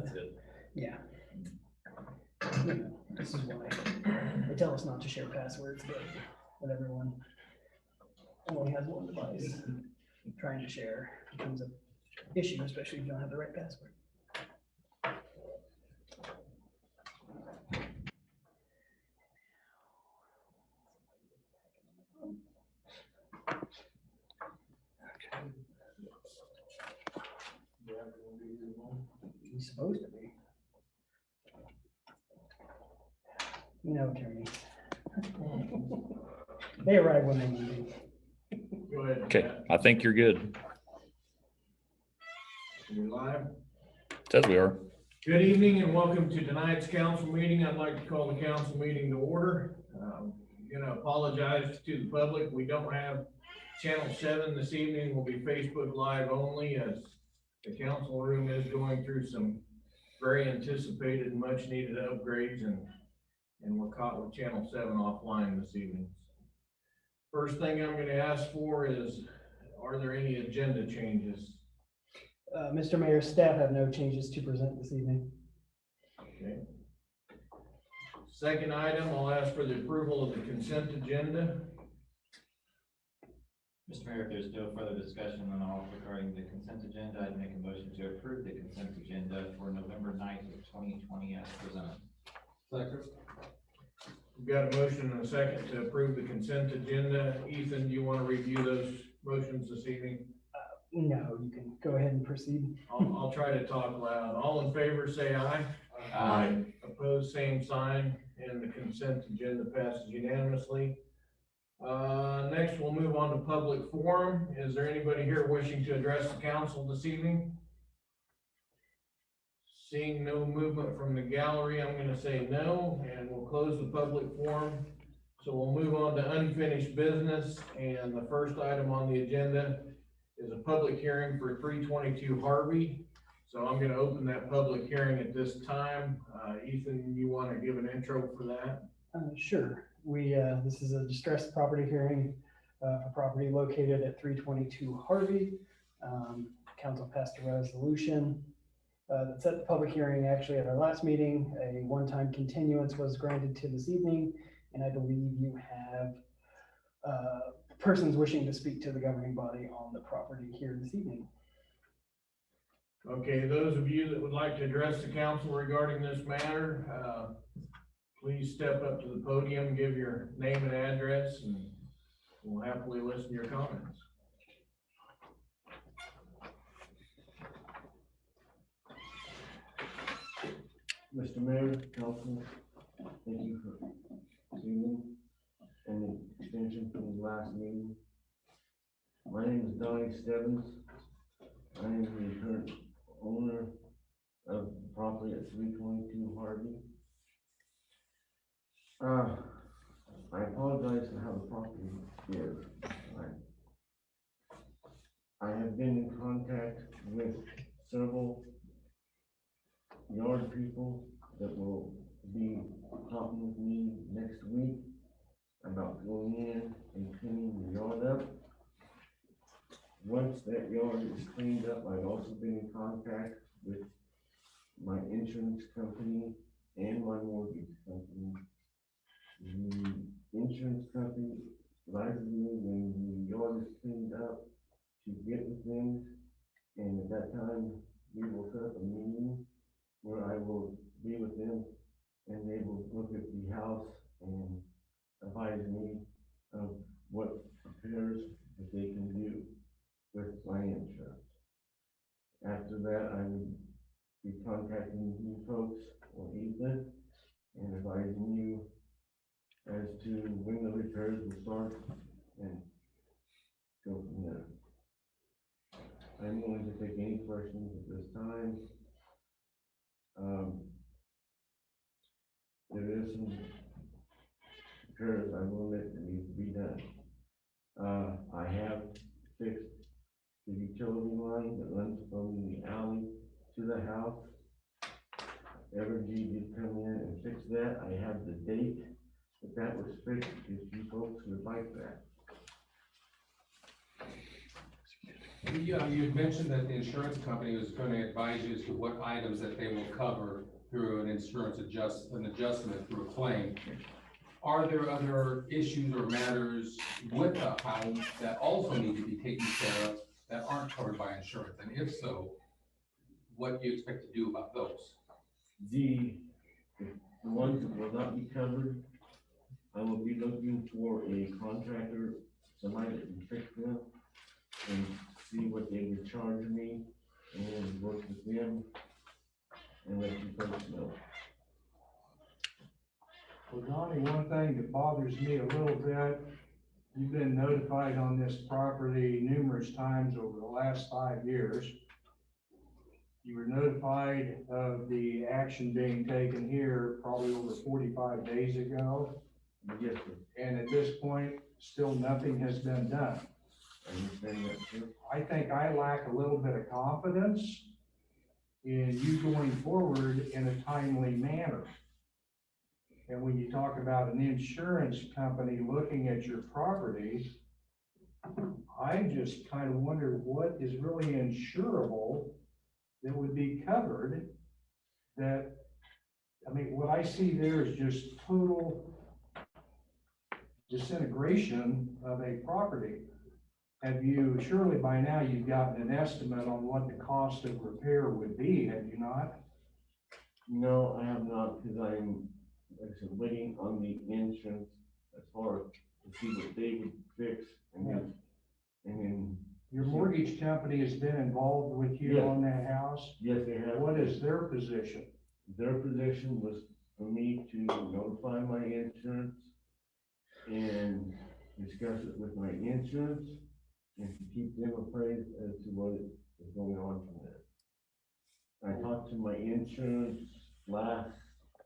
That's good. Yeah. You know, this is why they tell us not to share passwords, but everyone only has one device. Trying to share becomes an issue, especially if you don't have the right password. He's supposed to be. You know, Attorney. They arrive when they need to. Go ahead. Okay, Matt. I think you're good. You're live. Says we are. Good evening and welcome to tonight's council meeting. I'd like to call the council meeting to order. Apologize to the public. We don't have channel 7 this evening. We'll be Facebook Live only, as the council room is going through some very anticipated, much needed upgrades, and we're caught with channel 7 offline this evening. First thing I'm going to ask for is, are there any agenda changes? Mr. Mayor, staff have no changes to present this evening. Okay. Second item, I'll ask for the approval of the consent agenda. Mr. Mayor, if there's no further discussion on all regarding the consent agenda, I'd make a motion to approve the consent agenda for November 9th of 2020 as presented. Second. We've got a motion and a second to approve the consent agenda. Ethan, do you want to review those motions this evening? No, you can go ahead and proceed. I'll try to talk loud. All in favor, say aye. Aye. Opposed, same sign, and the consent agenda passes unanimously. Next, we'll move on to public forum. Is there anybody here wishing to address the council this evening? Seeing no movement from the gallery, I'm going to say no, and we'll close the public forum. So we'll move on to unfinished business, and the first item on the agenda is a public hearing for 322 Harvey. So I'm going to open that public hearing at this time. Ethan, you want to give an intro for that? Sure. This is a distressed property hearing for property located at 322 Harvey. Council passed a resolution that set the public hearing. Actually, at our last meeting, a one-time continuance was granted to this evening, and I believe you have persons wishing to speak to the governing body on the property here this evening. Okay, those of you that would like to address the council regarding this matter, please step up to the podium, give your name and address, and we'll happily listen to your comments. Mr. Mayor, Council, thank you for tuning and the extension from the last meeting. My name is Donnie Stebbins. I am the current owner of the property at 322 Harvey. I apologize for how the property is. I have been in contact with several yard people that will be talking with me next week about going in and cleaning the yard up. Once that yard is cleaned up, I've also been in contact with my insurance company and my mortgage company. The insurance company advises me when the yard is cleaned up to get with things, and at that time, we will set up a meeting where I will be with them and they will look at the house and advise me of what repairs that they can do with my insurance. After that, I would be contacting you folks or Ethan and advising you as to when the repairs will start and go from there. I'm willing to take any questions at this time. There is some repairs I will admit that need to be done. I have fixed the utility line that runs from the alley to the house. Evergy did come in and fix that. I have the date that was fixed, if you folks would like that. Yeah, you had mentioned that the insurance company was gonna advise you as to what items that they will cover through an adjustment through a claim. Are there other issues or matters with the home that also need to be taken care of that aren't covered by insurance? And if so, what do you expect to do about those? The ones that will not be covered, I will be looking for a contractor, somebody that can fix them and see what they would charge me and work with them and let you folks know. Well, Donnie, one thing that bothers me a little bit, you've been notified on this property numerous times over the last 5 years. You were notified of the action being taken here probably over 45 days ago, Yes, sir. and at this point, still nothing has been done. I understand that, sir. I think I lack a little bit of confidence in you going forward in a timely manner. And when you talk about an insurance company looking at your property, I just kind of wonder what is really insurable that would be covered that, I mean, what I see there is just total disintegration of a property. Have you, surely by now you've gotten an estimate on what the cost of repair would be, have you not? No, I have not, because I'm, like I said, waiting on the insurance as far as to see what they would fix and then, Your mortgage company has been involved with you Yeah. on that house. yes, they have. What is their position? Their position was for me to notify my insurance and discuss it with my insurance and to keep them appraised as to what is going on from there. I talked to my insurance last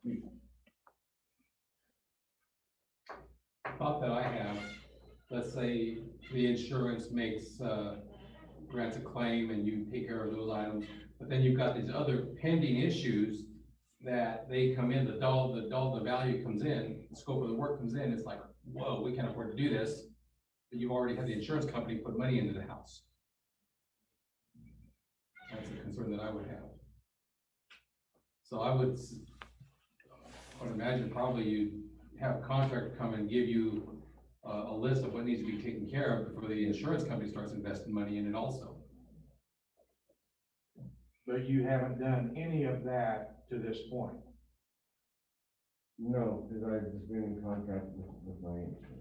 week. Thought that I have, let's say the insurance makes, grants a claim and you take care of those items, but then you've got these other pending issues that they come in, the value comes in, the scope of the work comes in, it's like, whoa, we can't afford to do this. But you've already had the insurance company put money into the house. That's a concern that I would have. So I would imagine probably you have a contractor come and give you a list of what needs to be taken care of before the insurance company starts investing money in it also. But you haven't done any of that to this point. No, because I've just been in contact with my insurance.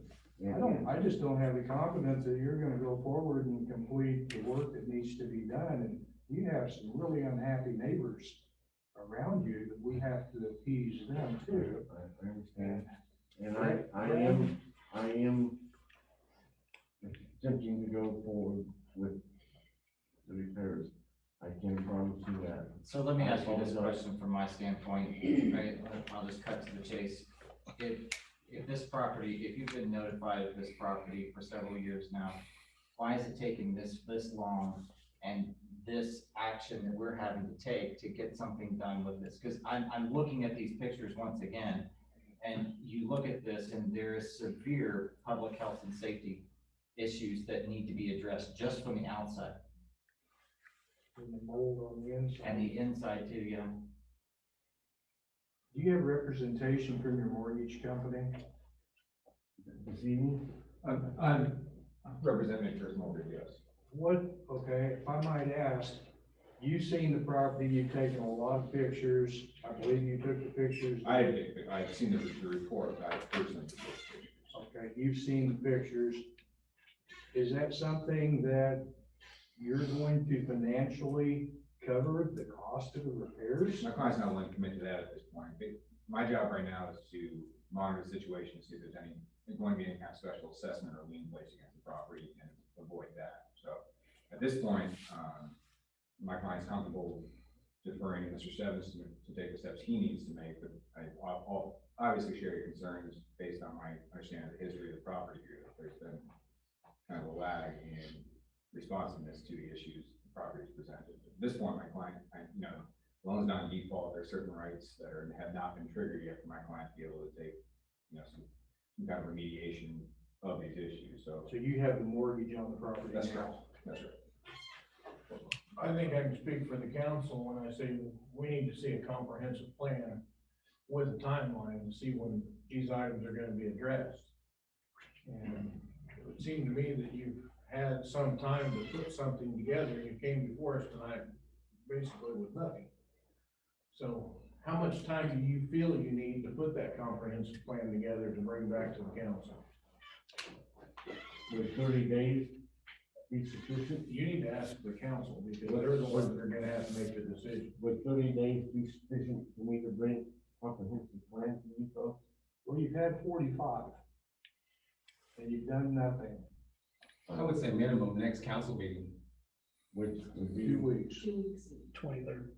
I just don't have the confidence that you're gonna go forward and complete the work that needs to be done, and you have some really unhappy neighbors around you that we have to appease them too. I understand, and I am attempting to go forward with the repairs. I can promise you that. So let me ask you this question from my standpoint, right, I'll just cut to the chase. If this property, if you've been notified of this property for several years now, why is it taking this long and this action that we're having to take to get something done with this? Because I'm looking at these pictures once again, and you look at this and there is severe public health and safety issues that need to be addressed just from the outside. And the mold on the inside. And the inside too, yeah. Do you have representation from your mortgage company? This evening, I'm representing First Mortgage, yes. Okay, if I might ask, you've seen the property, you've taken a lot of pictures, I believe you took the pictures. I've seen the report, I personally took those pictures. Okay, you've seen the pictures. Is that something that you're going to financially cover the cost of the repairs? My client's not willing to commit to that at this point. My job right now is to monitor the situation, see if there's going to be any kind of special assessment or lien placed against the property and avoid that. So at this point, my client's comfortable deferring Mr. Stebbins to take the steps he needs to make, but I'll obviously share your concerns based on my understanding of the history of the property here. There's been kind of a lag in responsiveness to the issues the property is presented. At this point, my client, loan's not in default. There are certain rights that have not been triggered yet for my client to be able to take, some kind of remediation of these issues. So So you have the mortgage on the property now? that's right. That's right. I think I can speak for the council when I say we need to see a comprehensive plan with a timeline to see when these items are gonna be addressed. And it would seem to me that you've had some time to put something together. You came before us tonight basically with nothing. So how much time do you feel you need to put that comprehensive plan together to bring back to the council? Would 30 days be sufficient? You need to ask the council because they're the ones that are gonna have to make the decision. Would 30 days be sufficient for me to bring comprehensive plan to you folks? Well, you've had 45, and you've done nothing. I would say minimum next council meeting. Which would be. 2 weeks. 23rd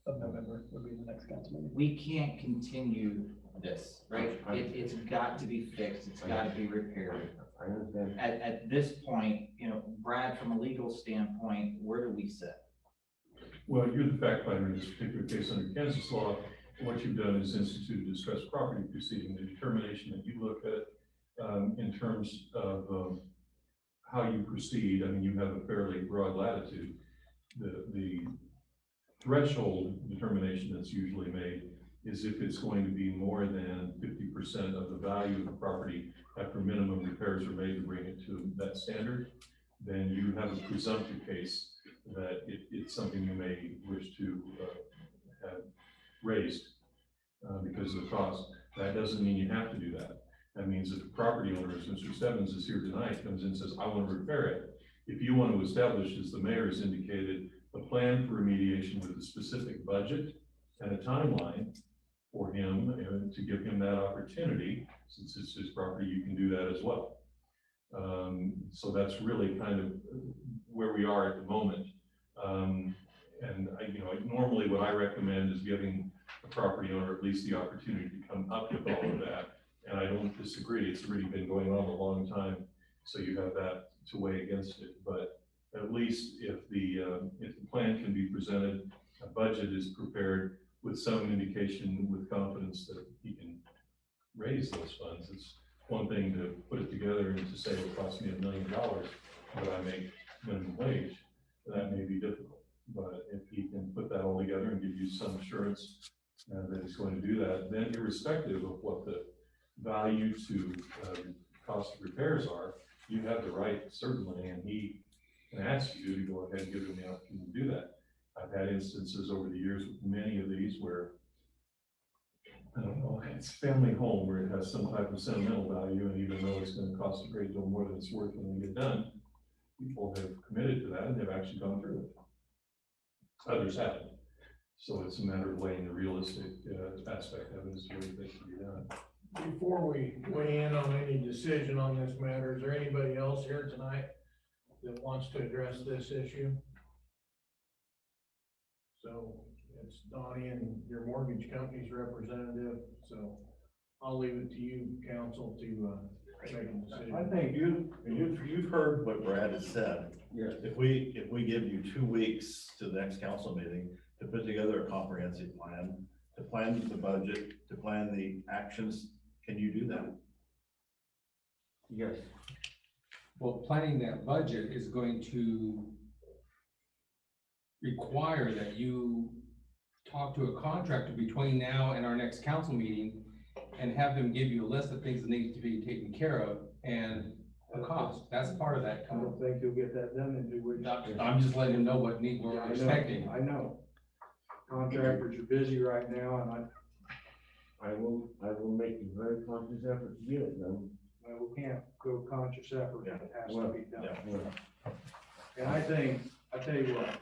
of November would be the next council meeting. We can't continue this, right? It's got to be fixed, it's gotta be repaired. I understand. At this point, you know, Brad, from a legal standpoint, where do we sit? Well, you're the fact finder in this particular case under Kansas law. What you've done is institute a distressed property proceeding, the determination that you look at in terms of how you proceed. I mean, you have a fairly broad latitude. The threshold determination that's usually made is if it's going to be more than 50% of the value of the property after minimum repairs are made to bring it to that standard, then you have a presumptive case that it's something you may wish to have raised because of the cost. That doesn't mean you have to do that. That means if the property owner, as Mr. Stebbins is here tonight, comes in and says, I want to repair it. If you want to establish, as the mayor has indicated, a plan for remediation with a specific budget and a timeline for him and to give him that opportunity, since it's his property, you can do that as well. So that's really kind of where we are at the moment. Normally what I recommend is giving the property owner at least the opportunity to come up with all of that. And I don't disagree. It's really been going on a long time. So you have that to weigh against it. But at least if the plan can be presented, a budget is prepared with some indication with confidence that he can raise those funds. It's one thing to put it together and to say it costs me $1 million, but I make minimum wage. That may be difficult. But if he can put that all together and give you some assurance that he's going to do that, then irrespective of what the value to cost of repairs are, you have the right, certainly, and he can ask you to go ahead and give him the opportunity to do that. I've had instances over the years with many of these where, I don't know, it's a family home where it has some type of sentimental value, and even though it's going to cost a great deal more than it's worth when they get done, people have committed to that and they've actually gone through it. Others haven't. So it's a matter of weighing the realistic aspect of it as to what they should be done. Before we weigh in on any decision on this matter, is there anybody else here tonight that wants to address this issue? So it's Donnie and your mortgage company's representative, so I'll leave it to you, council, to make a decision. I think You've heard what Brad has said. Yes. If we give you 2 weeks to the next council meeting to put together a comprehensive plan, to plan the budget, to plan the actions, can you do that? Yes. Well, planning that budget is going to require that you talk to a contractor between now and our next council meeting and have them give you a list of things that need to be taken care of and a cost. That's part of that. I don't think you'll get that done in 2 weeks. I'm just letting them know what we're Yeah, I know, expecting. I know. Contractors are busy right now, and I will make a very conscious effort to get it done. we can't go conscious effort, it has to be done. Yeah. And I tell you what,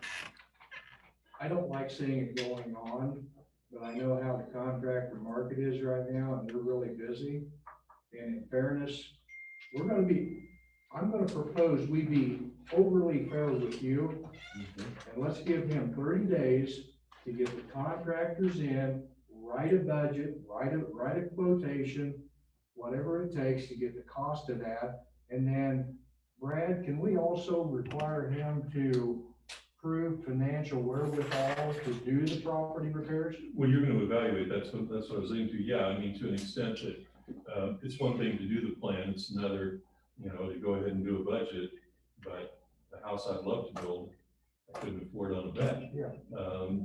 I don't like seeing it going on, but I know how the contractor market is right now, and they're really busy. And in fairness, I'm gonna propose we be overly fair with you, and let's give him 30 days to get the contractors in, write a budget, write a quotation, whatever it takes to get the cost of that. And then, Brad, can we also require him to prove financial wherewithal to do the property repairs? Well, you're going to evaluate, that's what I was saying to you. Yeah, I mean, to an extent that it's one thing to do the plan, it's another, to go ahead and do a budget. But the house I'd love to build, couldn't afford on a bet. Yeah.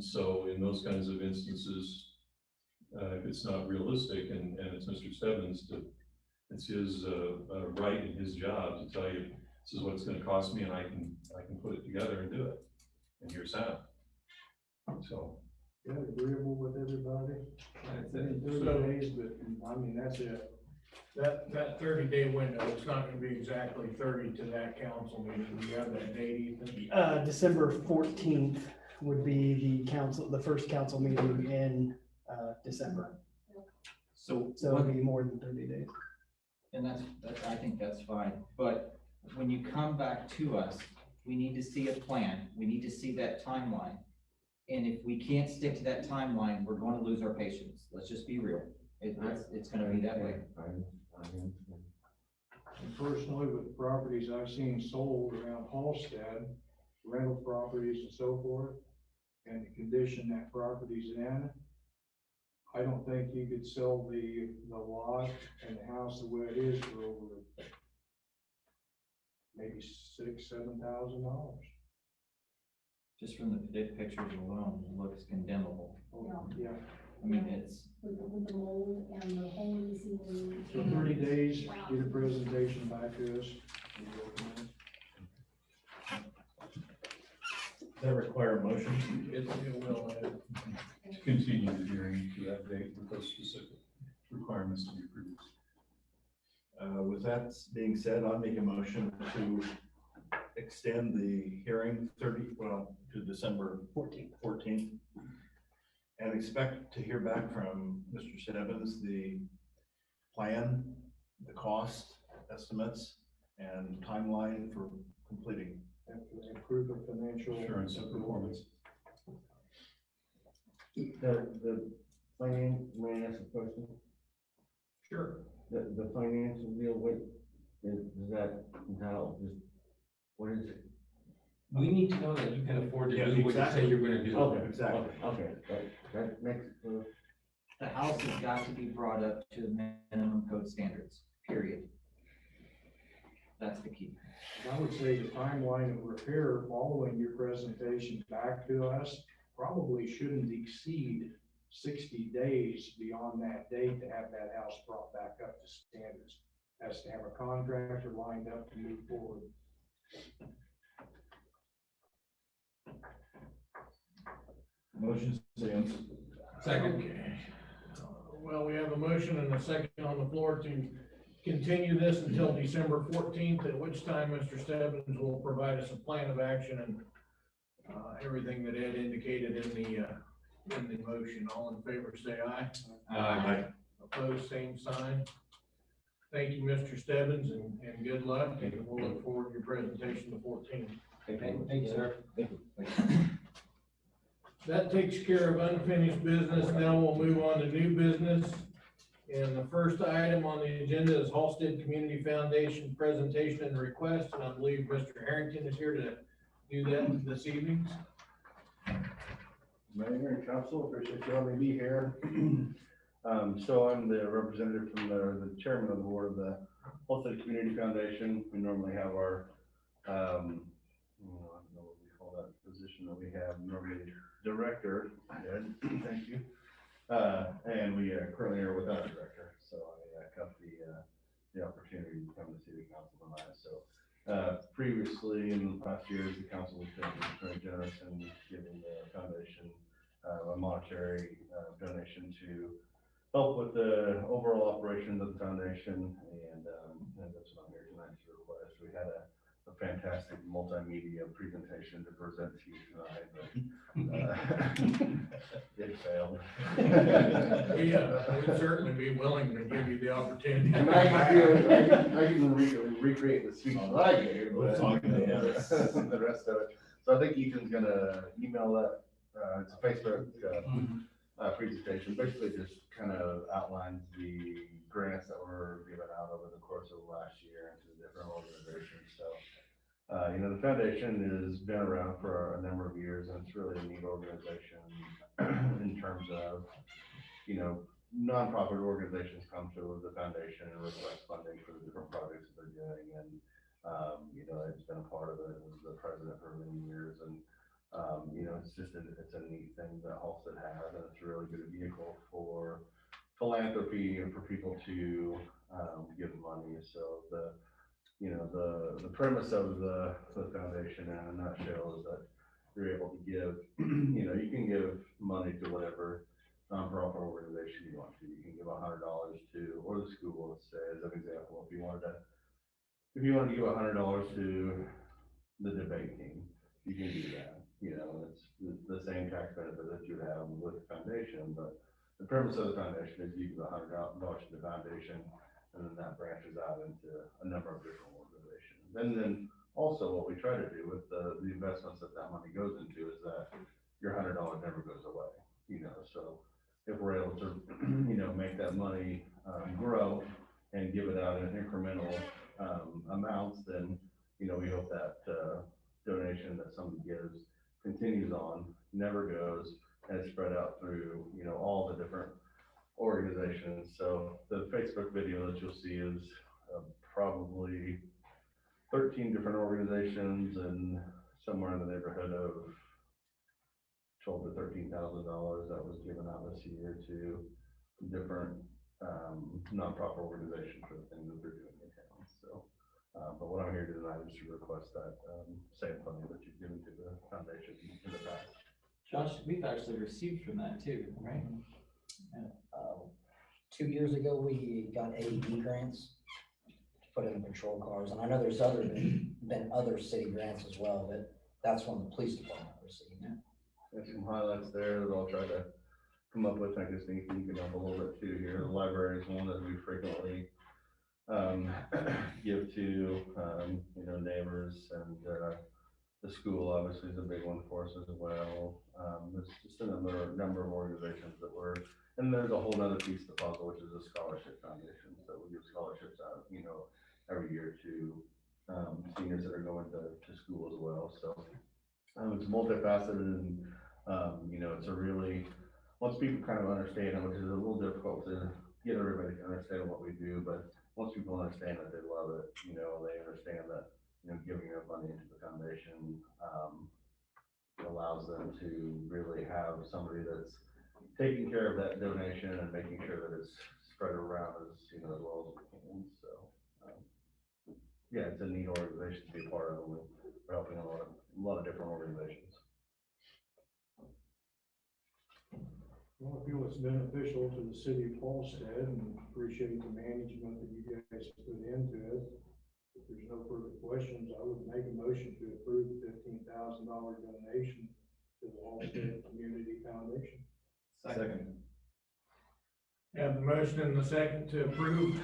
So in those kinds of instances, if it's not realistic and it's Mr. Stebbins it's his, right and his job to tell you, this is what it's gonna cost me and I can put it together and do it. And you're sound. So, Yeah, agreeable with everybody. That's Maybe it. 30 days, but I mean, that's it. That 30-day window, it's not gonna be exactly 30 to that council meeting. Do you have that date, Ethan? December 14th would be the first council meeting in, December. So, So it'll be more than 30 days. and I think that's fine, but when you come back to us, we need to see a plan, we need to see that timeline. And if we can't stick to that timeline, we're going to lose our patience, let's just be real, it's gonna be that way. And personally, with the properties I've seen sold around Halstead, rental properties and so forth, and the condition that property's in, I don't think you could sell the lot and the house the way it is for over maybe $6,000-7,000. Just from the pictures alone, it looks condemnable. Yeah, I mean, it's, with the mold and the hole in the ceiling. so 30 days, get a presentation back to us. Does that require a motion? It will, to continue the hearing to that date with those specific requirements to be produced. With that being said, I'll make a motion to extend the hearing to December 14th. And expect to hear back from Mr. Stebbins, the plan, the cost estimates, and timeline for completing. And proof of financial. Assurance of performance. The finance, may I ask a question? Sure. The financial deal, what is that, how, just, what is it? We need to know that you can afford to Yeah, do what you exactly. say you're gonna do. Okay, Exactly. Okay, that makes, the house has got to be brought up to the minimum code standards, period. That's the key. I would say the timeline of repair following your presentation back to us probably shouldn't exceed 60 days beyond that date to have that house brought back up to standards. Has to have a contractor lined up to move forward. Motion stands. Second. Okay. Well, we have a motion and a second on the floor to continue this until December 14th, at which time Mr. Stebbins will provide us a plan of action and everything that Ed indicated in the motion. All in favor, say aye. Aye. Opposed, same sign. Thank you, Mr. Stebbins, and good luck, and we'll look forward to your presentation the 14th. Thank you, sir. That takes care of unfinished business. Now we'll move on to new business. And the first item on the agenda is Halstead Community Foundation presentation and request, and I believe Mr. Harrington is here to do that this evening. Mayor and council, appreciate you letting me be here. So I'm the representative from the chairman of the board of the Halstead Community Foundation. We normally have our, I don't know what we call that position that we have, normally director, Ed, thank you. And we currently are without a director, so I got the opportunity to come to city council tonight. So previously in the past years, the council has been very generous in giving the foundation a monetary donation to help with the overall operations of the foundation, and that's what I'm here tonight to request. We had a fantastic multimedia presentation to present to you tonight, but it failed. We'd certainly be willing to give you the opportunity. And I can recreate the speech that I gave, but the rest of it. So I think Ethan's gonna email that, it's a Facebook, presentation, basically just kind of outlines the grants that were given out over the course of last year to different organizations. So, the foundation has been around for a number of years, and it's really a neat organization in terms of, nonprofit organizations come to the foundation and request funding for the different projects that they're doing. And, it's been a part of it. I was the president for many years, and You know, it's just, it's a neat thing that Halstead has, and it's a really good vehicle for philanthropy and for people to, give money. So you know, the premise of the foundation in a nutshell is that you're able to give, you know, you can give money to whatever nonprofit organization you want to. You can give $100 to, or the school, let's say, as an example, if you wanted to give $100 to the debate team, you can do that. You know, it's the same tax benefit that you would have with the foundation, but the purpose of the foundation is you give $100 to the foundation, and then that branches out into a number of different organizations. And then also what we try to do with the investments that money goes into is that your $100 never goes away, you know, so if we're able to, you know, make that money grow and give it out in incremental amounts, then, you know, we hope that donation that somebody gives continues on, never goes, and is spread out through, you know, all the different organizations. So the Facebook video that you'll see is probably 13 different organizations and somewhere in the neighborhood of $12,000 to $13,000 that was given out this year to different nonprofit organizations for the things that they're doing in town. So, but what I'm here tonight is to request that same funding that you've given to the foundation in the past. Josh, we've actually received from that too, right? 2 years ago, we got AED grants to put in the patrol cars, and I know there's been other city grants as well, but that's one the police department received. There's some highlights there that I'll try to come up with. I guess you can help a little bit too here. The library is one that we frequently give to, you know, neighbors, and the school obviously is a big one for us as well. There's just a number of organizations that and there's a whole other piece of the puzzle, which is a scholarship foundation. So we give scholarships out, you know, every year to seniors that are going to school as well. So it's multifaceted, and you know, it's a really, once people kind of understand it, which is a little difficult to get everybody to understand what we do, but once people understand it, they love it. You know, they understand that, you know, giving their money into the foundation allows them to really have somebody that's taking care of that donation and making sure that it's spread around as, you know, as well as we can. So yeah, it's a neat organization to be a part of. We're helping a lot of different organizations. Well, I feel it's beneficial to the city of Halstead, and appreciate the management that you guys put into it. If there's no further questions, I would make a motion to approve the $15,000 donation to the Halstead Community Foundation. Second. Have the motion and the second to approve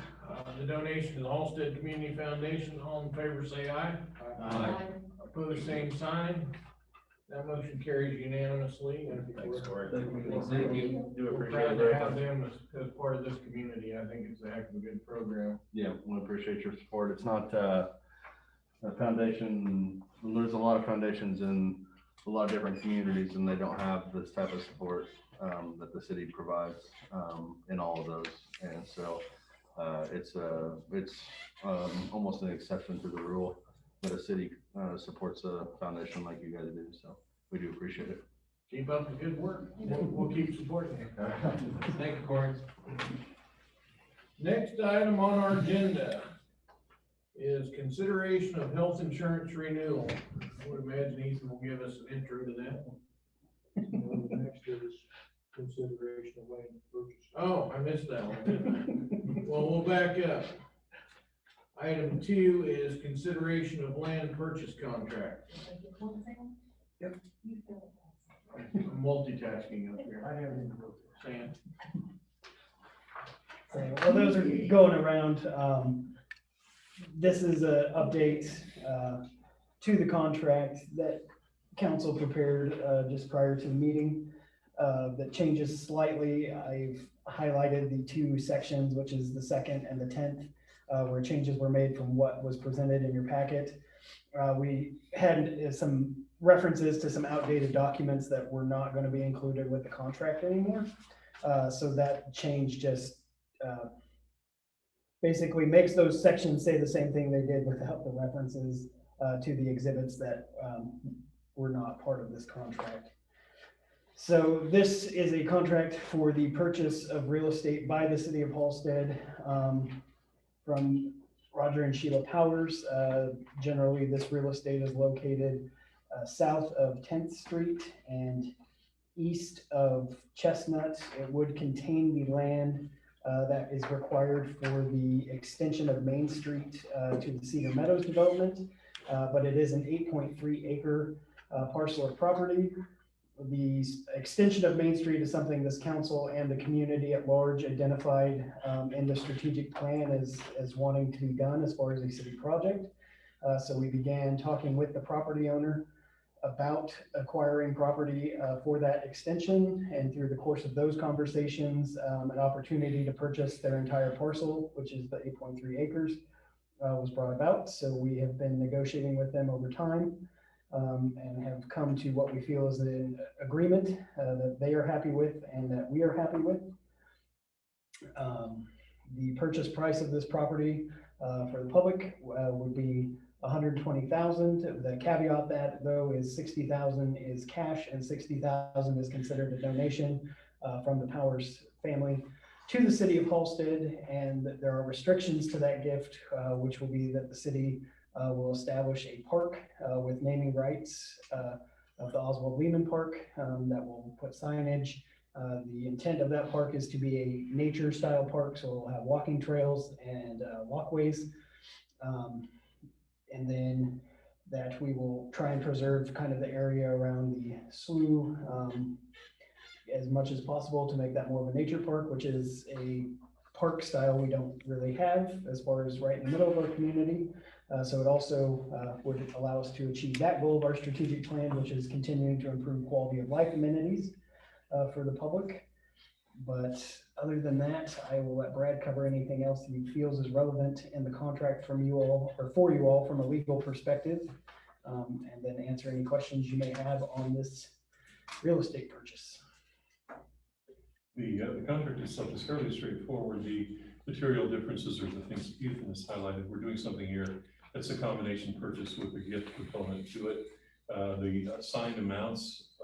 the donation to the Halstead Community Foundation. All in favor, say aye. Opposed, same sign. That motion carries unanimously, and Thanks, Corey. Thank you. Do We're appreciate proud it to very have much. them as part of this community. I think it's a heck of a good program. Yeah, we appreciate your support. It's not a foundation, there's a lot of foundations in a lot of different communities, and they don't have this type of support that the city provides in all of those. And so it's almost an exception to the rule that a city supports a foundation like you guys do. So we do appreciate it. Keep up the good work. We'll keep supporting you. Thank you, Corey. Next item on our agenda is consideration of health insurance renewal. I would imagine Ethan will give us an intro to that. Next is consideration of land purchase. Oh, I missed that one, didn't I? Well, we'll back up. Item 2 is consideration of land purchase contract. Yep. I'm multitasking up here. I haven't. Sam. So while those are going around, this is an update to the contract that council prepared just prior to the meeting that changes slightly. I've highlighted the 2 sections, which is the 2nd and the 10th, where changes were made from what was presented in your packet. We had some references to some outdated documents that were not going to be included with the contract anymore. So that change just basically makes those sections say the same thing they did without the references to the exhibits that were not part of this contract. So this is a contract for the purchase of real estate by the city of Halstead from Roger and Sheila Powers. Generally, this real estate is located south of 10th Street and east of Chestnut. It would contain the land that is required for the extension of Main Street to the Cedar Meadows development, but it is an 8.3 acre parcel of property. The extension of Main Street is something this council and the community at large identified in the strategic plan as wanting to be done as far as a city project. So we began talking with the property owner about acquiring property for that extension, and through the course of those conversations, an opportunity to purchase their entire parcel, which is the 8.3 acres, was brought about. So we have been negotiating with them over time. And have come to what we feel is an agreement that they are happy with and that we are happy with. The purchase price of this property for the public would be $120,000. The caveat that though is $60,000 is cash and $60,000 is considered a donation from the Powers family to the city of Halstead, and there are restrictions to that gift, which will be that the city will establish a park with naming rights of the Oswald Lehman Park that will put signage. The intent of that park is to be a nature style park, so it'll have walking trails and walkways. And then that we will try and preserve kind of the area around the slough as much as possible to make that more of a nature park, which is a park style we don't really have as far as right in the middle of our community. So it also would allow us to achieve that goal of our strategic plan, which is continuing to improve quality of life amenities for the public. But other than that, I will let Brad cover anything else that he feels is relevant in the contract from you all, or for you all from a legal perspective, and then answer any questions you may have on this real estate purchase. The contract itself is fairly straightforward. The material differences are the things Ethan has highlighted. We're doing something here that's a combination purchase with a gift component to it. The assigned amounts,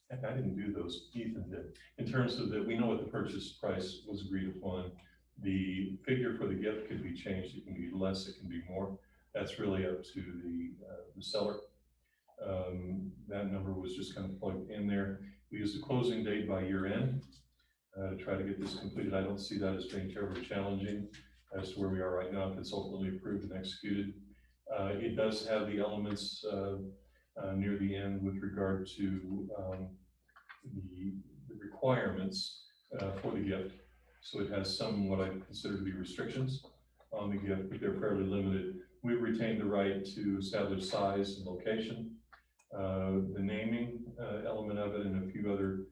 heck, I didn't do those, Ethan did. In terms of that, we know what the purchase price was agreed upon. The figure for the gift could be changed. It can be less, it can be more. That's really up to the seller. That number was just kind of plugged in there. We used a closing date by year end to try to get this completed. I don't see that as being terribly challenging as to where we are right now if it's ultimately approved and executed. It does have the elements near the end with regard to the requirements for the gift. So it has some what I consider to be restrictions on the gift, but they're fairly limited. We've retained the right to establish size and location, the naming element of it, and a few other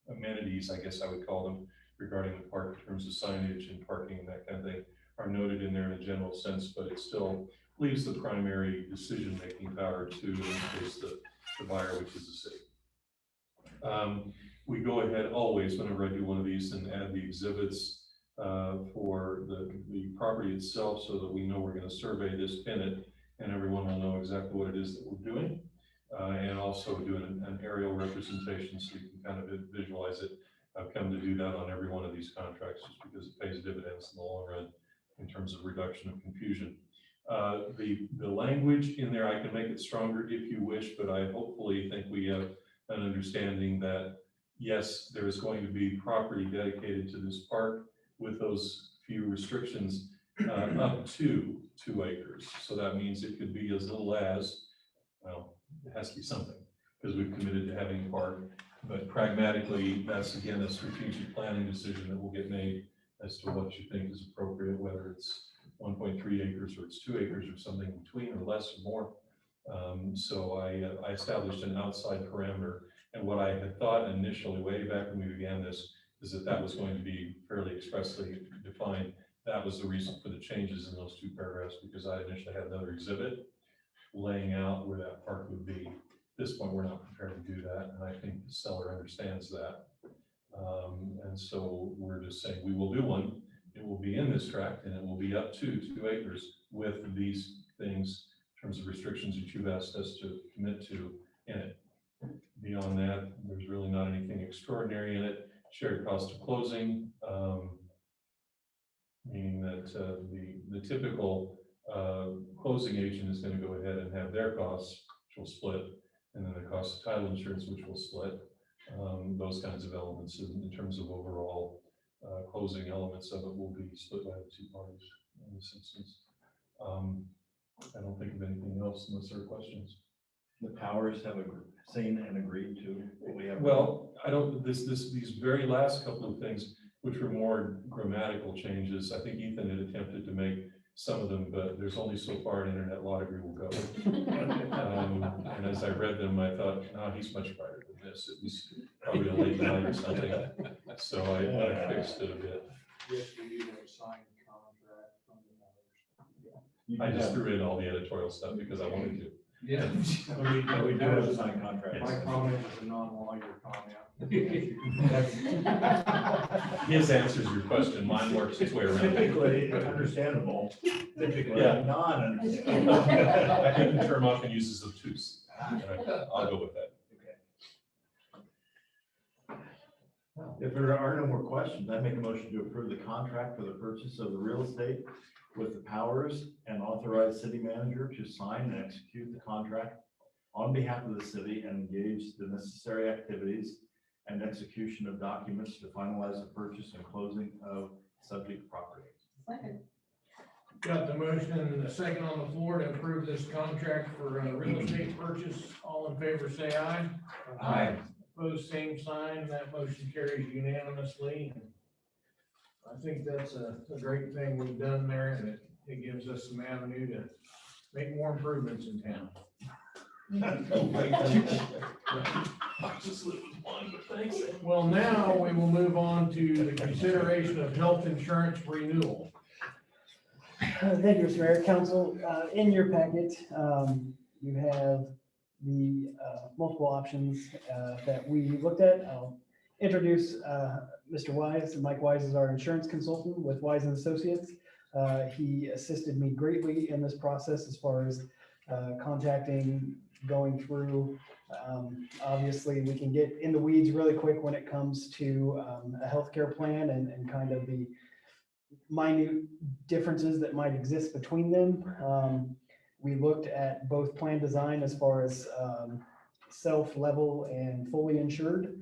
amenities, I guess I would call them, regarding the park in terms of signage and parking and that kind of thing are noted in there in a general sense, but it still leaves the primary decision-making power to, in this case, the buyer, which is the city. We go ahead always, whenever I do one of these, and add the exhibits for the property itself so that we know we're going to survey this, pin it, and everyone will know exactly what it is that we're doing. And also do an aerial representation so you can kind of visualize it. I've come to do that on every one of these contracts just because it pays dividends in the long run in terms of reduction of confusion. The language in there, I can make it stronger if you wish, but I hopefully think we have an understanding that yes, there is going to be property dedicated to this park with those few restrictions up to 2 acres. So that means it could be as little as, well, it has to be something because we've committed to having a park. But pragmatically, that's again a strategic planning decision that will get made as to what you think is appropriate, whether it's 1.3 acres or it's 2 acres or something in between or less or more. So I established an outside parameter, and what I had thought initially, way back when we began this, is that that was going to be fairly expressly defined. That was the reason for the changes in those 2 paragraphs, because I initially had another exhibit laying out where that park would be. At this point, we're not prepared to do that, and I think the seller understands that. And so we're just saying we will do one. It will be in this tract, and it will be up to 2 acres with these things terms of restrictions that you've asked us to commit to in it. Beyond that, there's really not anything extraordinary in it. Shared cost of closing, meaning that the typical closing agent is going to go ahead and have their costs, which will split, and then the cost of title insurance, which will split. Those kinds of elements in terms of overall closing elements of it will be split by the two parties in this instance. I don't think of anything else unless there are questions. The powers have seen and agreed to what we have. Well, I don't, these very last couple of things, which were more grammatical changes, I think Ethan had attempted to make some of them, but there's only so far an internet law degree will go. And as I read them, I thought, no, he's much brighter than this. It was probably a late night or something. So I fixed it a bit. Yes, we need a signed contract from the others. I just threw in all the editorial stuff because I wanted to. Yeah. We do have a signed contract. My comment is a non-lawyer comment. His answers your question, mine works its way around. Typically understandable, typically Yeah. non-understandable. I think the term often uses obtuse. I'll go with that. If there are no more questions, I make a motion to approve the contract for the purchase of the real estate with the powers and authorize city manager to sign and execute the contract on behalf of the city and engage the necessary activities and execution of documents to finalize the purchase and closing of subject property. Second. Got the motion and the second on the floor to approve this contract for real estate purchase. All in favor, say aye. Aye. Opposed, same sign. That motion carries unanimously. I think that's a great thing we've done there, and it gives us some avenue to make more improvements in town. Well, now we will move on to the consideration of health insurance renewal. Thank you, Mr. Mayor. Council, in your packet, you have the multiple options that we looked at. I'll introduce Mr. Wise. Mike Wise is our insurance consultant with Wise and Associates. He assisted me greatly in this process as far as contacting, going through. Obviously, we can get in the weeds really quick when it comes to a healthcare plan and kind of the minute differences that might exist between them. We looked at both plan design as far as self-level and fully insured,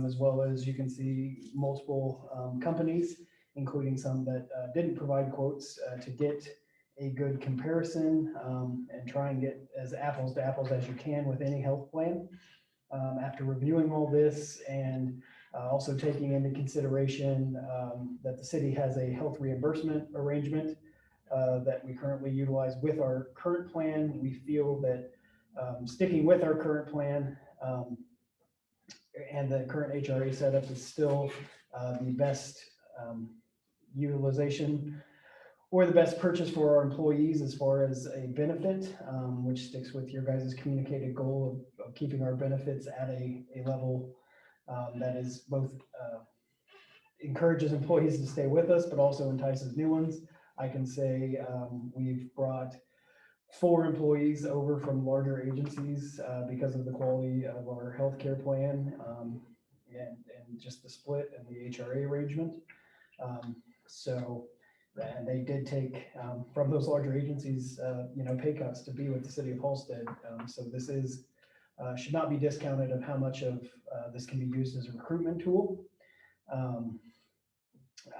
as well as you can see multiple companies, including some that didn't provide quotes to get a good comparison and try and get as apples to apples as you can with any health plan. After reviewing all this and also taking into consideration that the city has a health reimbursement arrangement that we currently utilize with our current plan, we feel that sticking with our current plan and the current HRA setup is still the best utilization or the best purchase for our employees as far as a benefit, which sticks with your guys' communicated goal of keeping our benefits at a level that is both encourages employees to stay with us, but also entices new ones. I can say we've brought 4 employees over from larger agencies because of the quality of our healthcare plan and just the split and the HRA arrangement. And they did take from those larger agencies, pay cuts to be with the city of Halstead. So this is should not be discounted of how much of this can be used as a recruitment tool.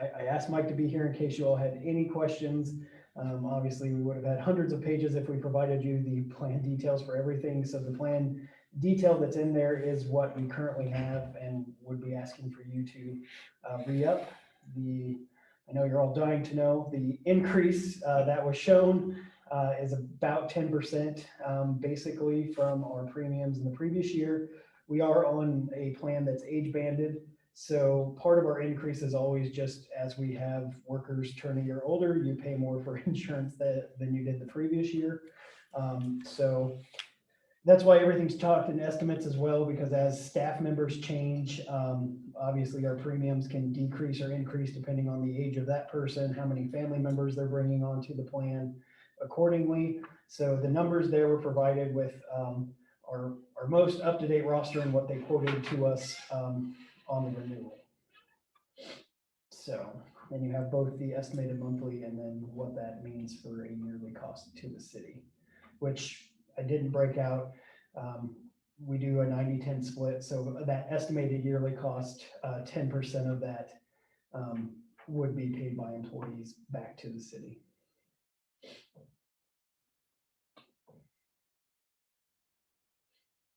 I asked Mike to be here in case you all had any questions. Obviously, we would have had hundreds of pages if we provided you the plan details for everything. So the plan detail that's in there is what we currently have and would be asking for you to re-up. I know you're all dying to know the increase that was shown is about 10% basically from our premiums in the previous year. We are on a plan that's age banded. So part of our increase is always just as we have workers turn a year older, you pay more for insurance than you did the previous year. So that's why everything's talked in estimates as well, because as staff members change, obviously our premiums can decrease or increase depending on the age of that person, how many family members they're bringing onto the plan accordingly. So the numbers there were provided with our most up-to-date roster and what they quoted to us on the renewal. So then you have both the estimated monthly and then what that means for a yearly cost to the city, which I didn't break out. We do a 90-10 split, so that estimated yearly cost, 10% of that would be paid by employees back to the city.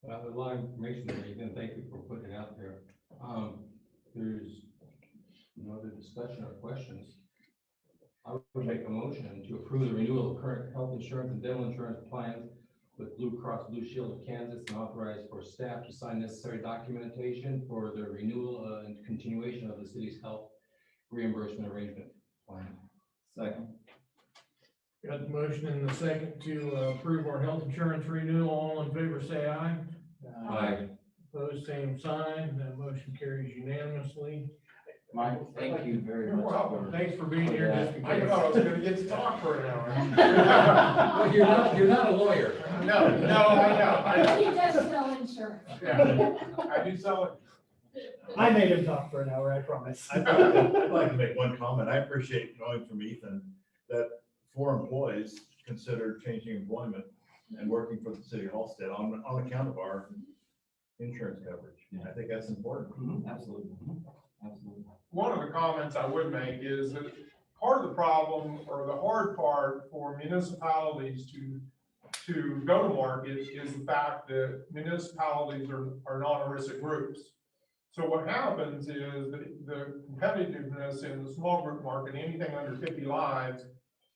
There's a lot of information there, Ethan, thank you for putting it out there. There's no other discussion or questions. I would make a motion to approve the renewal of current health insurance and dental insurance plans with Blue Cross Blue Shield of Kansas and authorize for staff to sign necessary documentation for the renewal and continuation of the city's health reimbursement arrangement plan. Second. Got the motion and the second to approve our health insurance renewal. All in favor, say aye. Aye. Opposed, same sign. That motion carries unanimously. Mike, thank you very You're much. welcome. Thanks for being here just in I case. thought I was gonna get to talk for an hour. Well, you're not a lawyer. No, I know. He does sell insurance. Yeah, I do sell it. I made him talk for an hour, I promise. I'd like to make one comment. I appreciate knowing from Ethan that 4 employees considered changing employment and working for the city of Halstead on account of our insurance coverage. I think that's important. Absolutely. Absolutely. One of the comments I would make is that part of the problem or the hard part for municipalities to go to market is the fact that municipalities are non-ERISA groups. So what happens is that the competitiveness in the small group market, anything under 50 lives,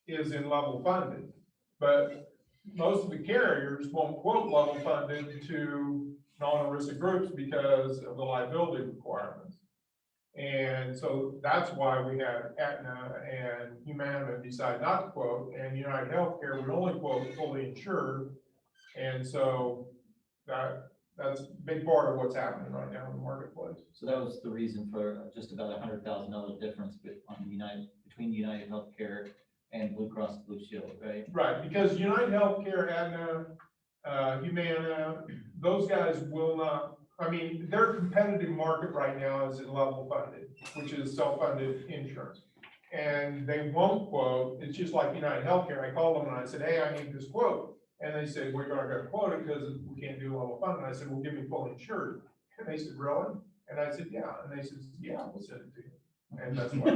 is in level funded. But most of the carriers won't quote level funded to non-ERISA groups because of the liability requirements. And so that's why we had Aetna and Humana decide not to quote, and United Healthcare would only quote fully insured. And so that's a big part of what's happening right now in the marketplace. So that was the reason for just about $100,000 difference between United Healthcare and Blue Cross Blue Shield, right? Right, because United Healthcare, Aetna, Humana, those guys will not, I mean, their competitive market right now is in level funded, which is self-funded insurance. And they won't quote, it's just like United Healthcare. I called them and I said, hey, I need this quote. And they said, we're not gonna quote it because we can't do level funded. And I said, well, give me fully insured. And they said, really? And I said, yeah. And they said, yeah, we'll send it to you. And that's why.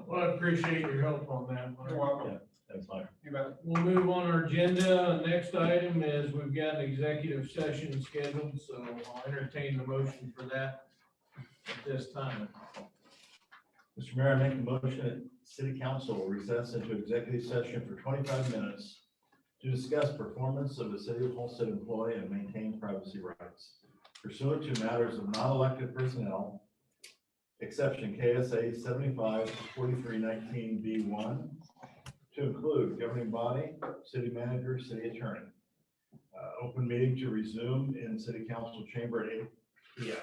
Well, I appreciate your help on that. You're welcome. Thanks, Mike. You bet. We'll move on our agenda. Next item is we've got an executive session scheduled, so I'll entertain the motion for that at this time. Mr. Mayor, I make a motion that city council will recess into executive session for 25 minutes to discuss performance of the city of Halstead employee and maintain privacy rights pursuant to matters of non-elected personnel, exception KSA 75-4319B1, to include governing body, city manager, city attorney. Open meeting to resume in city council chamber at 8 p.m.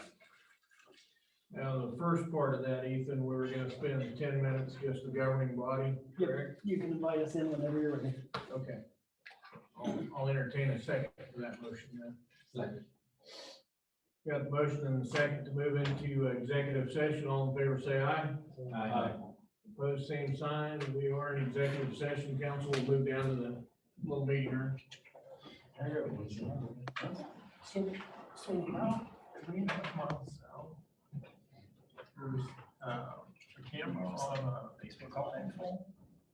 Now, the first part of that, Ethan, we were gonna spend 10 minutes just the governing body, correct? You can invite us in whenever you're ready. Okay. I'll entertain a second for that motion then. Second. Got the motion and the second to move into executive session. All in favor, say aye. Aye. Opposed, same sign. We are in executive session. Council will move down to the little meeting room. So now, can we have myself? There's a camera on Facebook Live.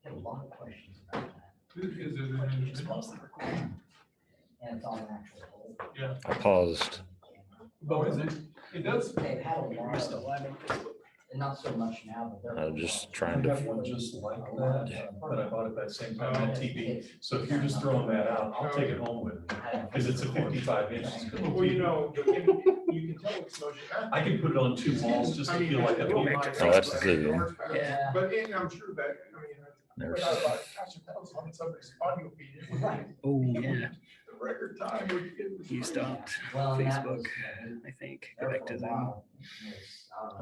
Get a lot of questions about that. Is it? Just mostly recording. And it's on an actual hold. Yeah. I paused. Oh, is it? It does. They've had a lot of, and not so much now, but they're. I'm just trying to. One just like that, but I bought it that same time on TV. So if you're just throwing that out, I'll take it home with me, because it's a 55 inch. Well, you know, you can tell it's motion. I can put it on 2 walls just to feel like a Oh, that's Zoom. Yeah. But I'm sure that, I mean, There's- but I thought, gosh, if that was on somebody's audio feed. It would be Right. Oh, yeah. The record time would get. You stopped Well, and that was- Facebook, I think. Go there back for to a Zoom. while,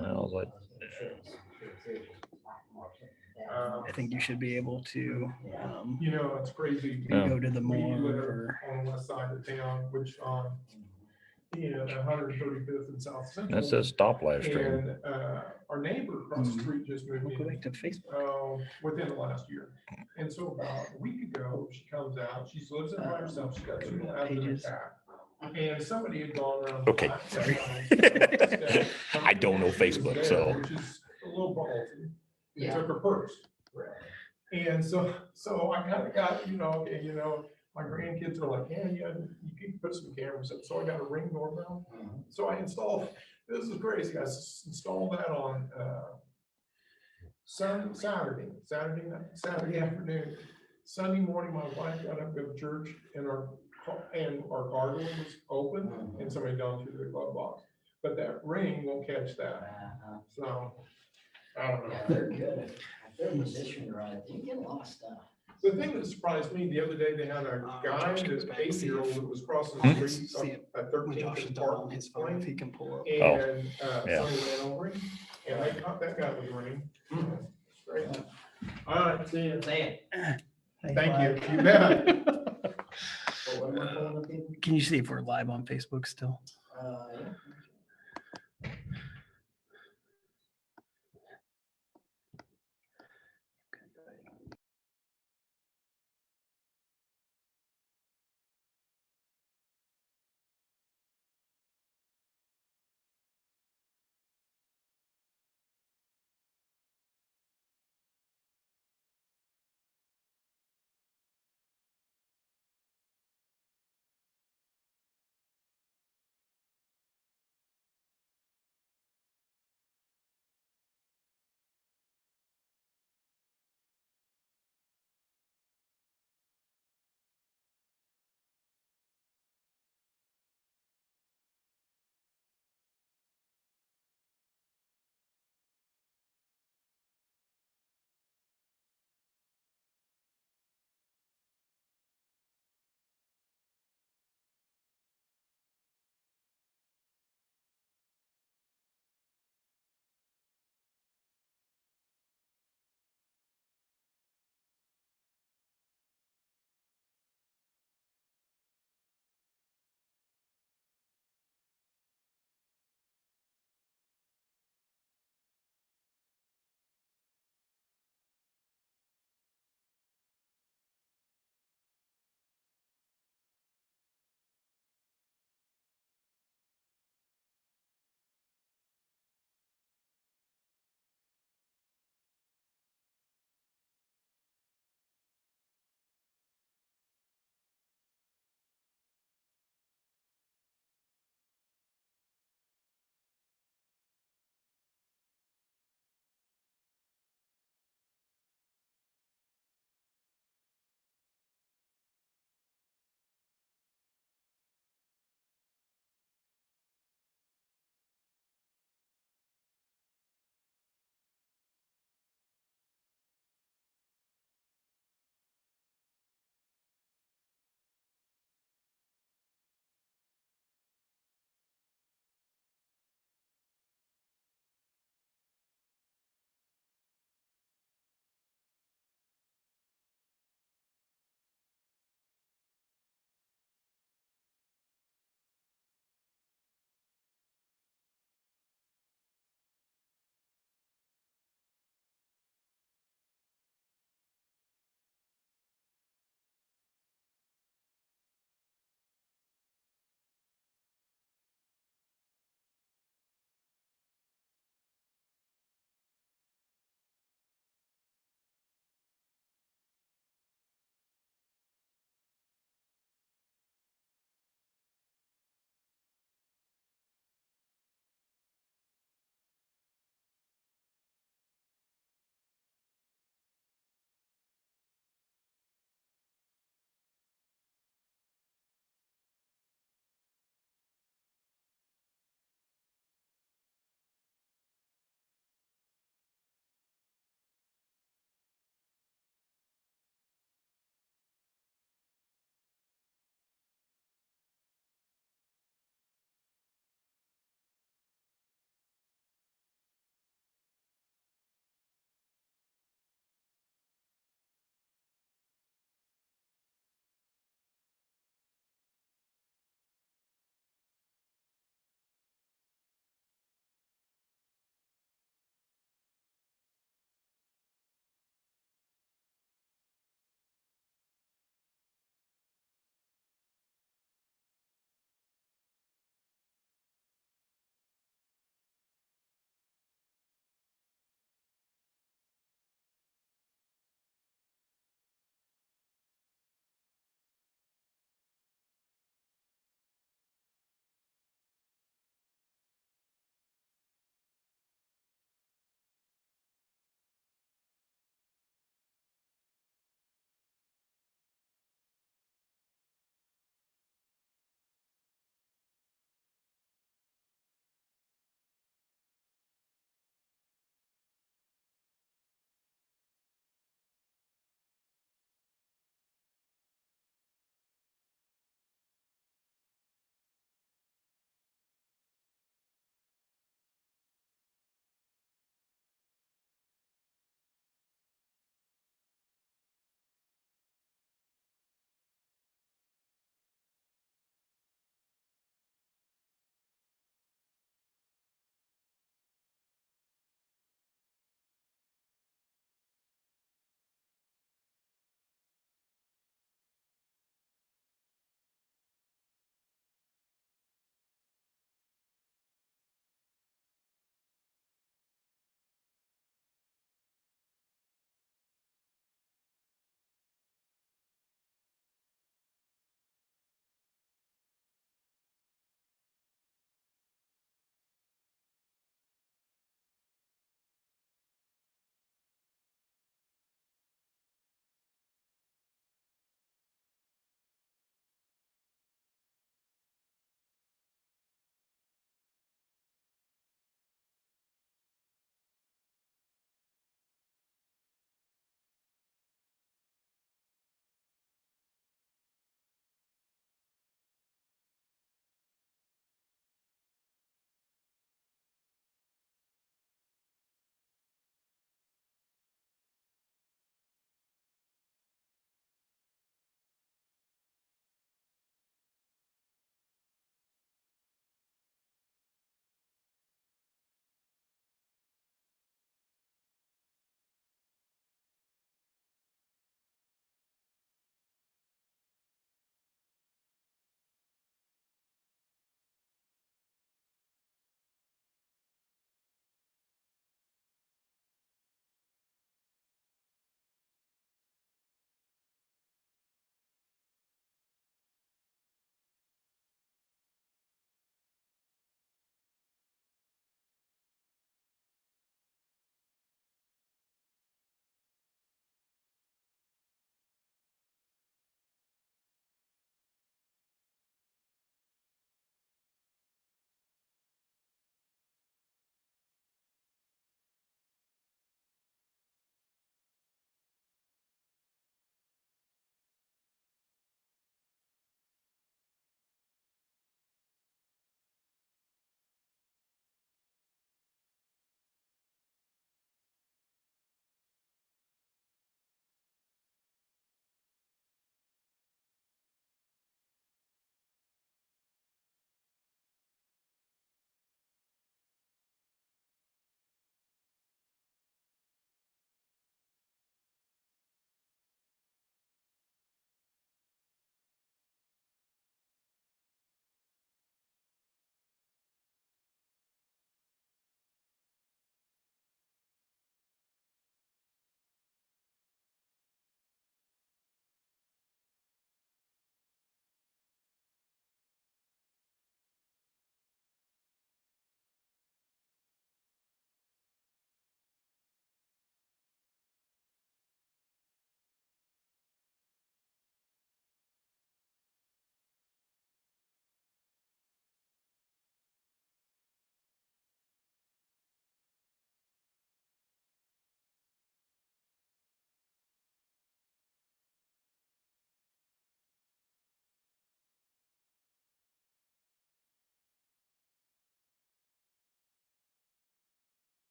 was, I was like, I think you should be able to, You know, it's crazy. Yeah. go to the We morgue live or. on the west side of town, which on, 135th and South Central. That says stop live stream. And, our neighbor across the street just moved We'll go in, back to Facebook. within the last year. And so about a week ago, she comes out, she lives in by herself, she's got two labs and a Pages. cat. And somebody had gone around. Okay. Sorry. I don't know Facebook, so. Which is a little ballsy. They Yeah. took her purse. And so I kind of got, okay, my grandkids are like, yeah, you can put some cameras up. So I got a Ring doorbell. So I installed, this is crazy. I installed that on, Saturday afternoon. Sunday morning, my wife got up to go to church and our car door was open and somebody gone through the glove box. But that Ring won't catch that. So, I don't know. Yeah, they're good. If they're positioned right, you get a lot of stuff. The thing that surprised me the other day, they had a guy, Josh goes an back, see 8-year-old if- that was crossing Hmm? the street See at When 13th Josh is and done on Park. his phone, if he can pull up. And, Yeah. somebody ran over him, and they caught that guy with a ring. Straight. All right, see you. Say it. Thank you. You bet. Can you see if we're live on Facebook still? Yeah.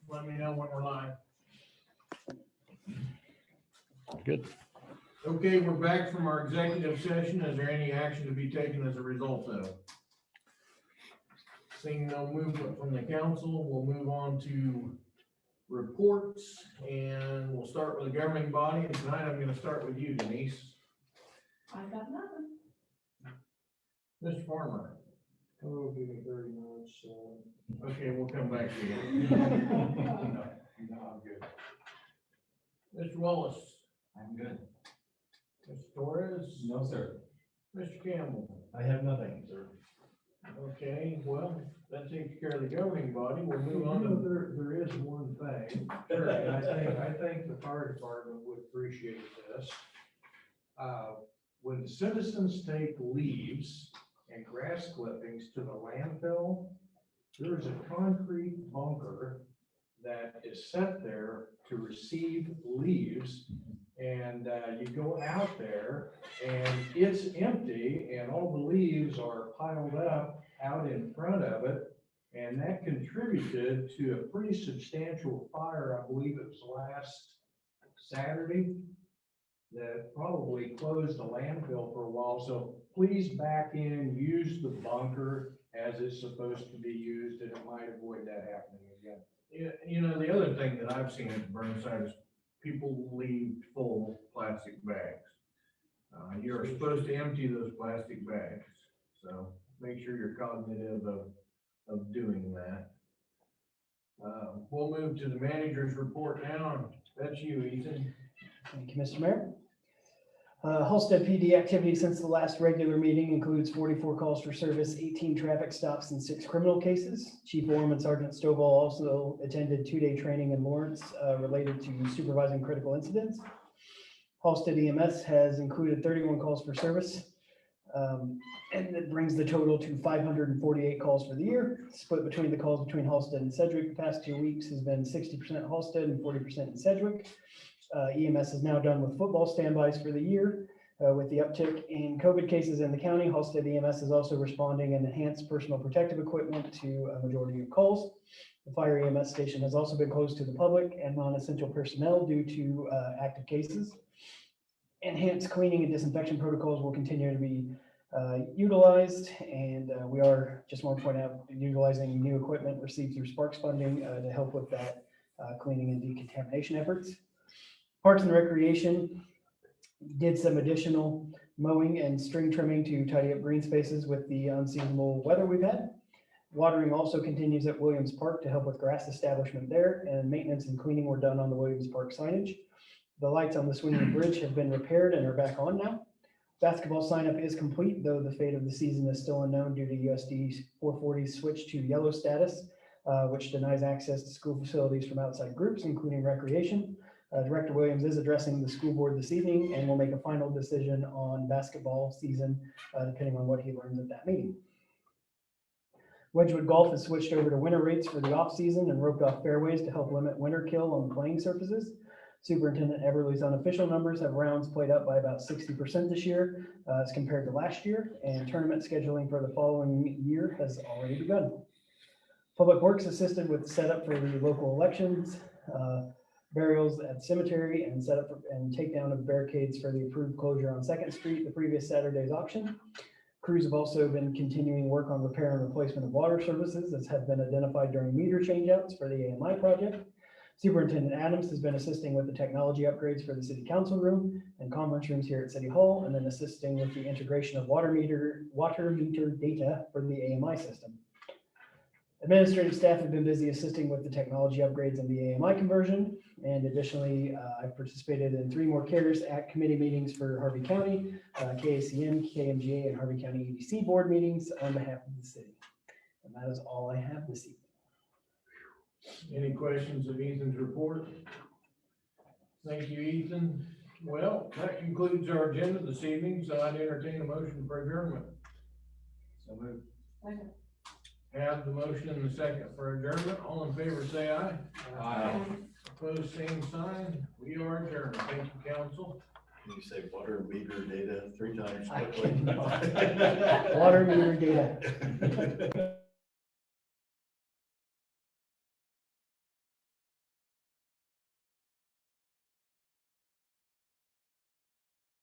let me know when we're live. Good. Okay, we're back from our executive session. Is there any action to be taken as a result of? Seeing no movement from the council, we'll move on to reports, and we'll start with the governing body. And tonight I'm gonna start with you, Denise. I've got nothing. Mr. Farmer. Oh, give me 30 minutes, Okay, we'll come back to you. no, I'm good. Mr. Wallace. I'm good. Mr. Torres. No, sir. Mr. Campbell. I have nothing, sir. Okay, well, that takes care of the governing body. We'll move on You know, to. there is one thing, Sure. and I think the fire department would appreciate this. When citizens take leaves and grass clippings to the landfill, there is a concrete bunker that is set there to receive leaves. And you go out there and it's empty and all the leaves are piled up out in front of it. And that contributed to a pretty substantial fire, I believe it was last Saturday, that probably closed the landfill for a while. So please back in, use the bunker as it's supposed to be used, and it might avoid that happening again. Yeah, you know, the other thing that I've seen at Burnside is people leave full plastic bags. You're supposed to empty those plastic bags, so make sure you're cognitive of doing that. We'll move to the manager's report now. That's you, Ethan. Thank you, Mr. Mayor. Halstead PD activity since the last regular meeting includes 44 calls for service, 18 traffic stops, and 6 criminal cases. Chief Orm and Sergeant Stovall also attended 2-day training in Lawrence related to supervising critical incidents. Halstead EMS has included 31 calls for service, and that brings the total to 548 calls for the year. Split between the calls between Halstead and Sedgwick the past 2 weeks has been 60% Halstead and 40% in Sedgwick. EMS is now done with football standbys for the year. With the uptick in COVID cases in the county, Halstead EMS is also responding and enhanced personal protective equipment to a majority of calls. The fire EMS station has also been closed to the public and non-essential personnel due to active cases. Enhanced cleaning and disinfection protocols will continue to be utilized, and we are, just want to point out, utilizing new equipment received through Sparks funding to help with that cleaning and decontamination efforts. Parks and Recreation did some additional mowing and string trimming to tidy up green spaces with the unseasonable weather we've had. Watering also continues at Williams Park to help with grass establishment there, and maintenance and cleaning were done on the Williams Park signage. The lights on the swinging bridge have been repaired and are back on now. Basketball sign-up is complete, though the fate of the season is still unknown due to USD 440's switch to yellow status, which denies access to school facilities from outside groups, including recreation. Director Williams is addressing the school board this evening and will make a final decision on basketball season, depending on what he learns at that meeting. Wedgewood Golf has switched over to winter rates for the off-season and roped off fairways to help limit winter kill on playing surfaces. Superintendent Everly's unofficial numbers have rounds played up by about 60% this year as compared to last year, and tournament scheduling for the following year has already begun. Public Works assisted with the setup for the local elections, burials at the cemetery, and setup and takedown of barricades for the approved closure on 2nd Street, the previous Saturday's auction. Crews have also been continuing work on repair and replacement of water services as have been identified during meter changeouts for the AMI project. Superintendent Adams has been assisting with the technology upgrades for the city council room and conference rooms here at City Hall, and then assisting with the integration of water meter data for the AMI system. Administrative staff have been busy assisting with the technology upgrades and the AMI conversion. And additionally, I've participated in 3 more CARES Act committee meetings for Harvey County, KACM, KMGA, and Harvey County EDC board meetings on behalf of the city. And that is all I have this evening. Any questions of Ethan's report? Thank you, Ethan. Well, that concludes our agenda this evening, so I'd entertain a motion for adjournment. So moved. Second. Have the motion and the second for adjournment. All in favor, say aye. Aye. Opposed, same sign. We are adjourned. Thank you, council. Can you say water meter data 3 times I quickly? Water meter data.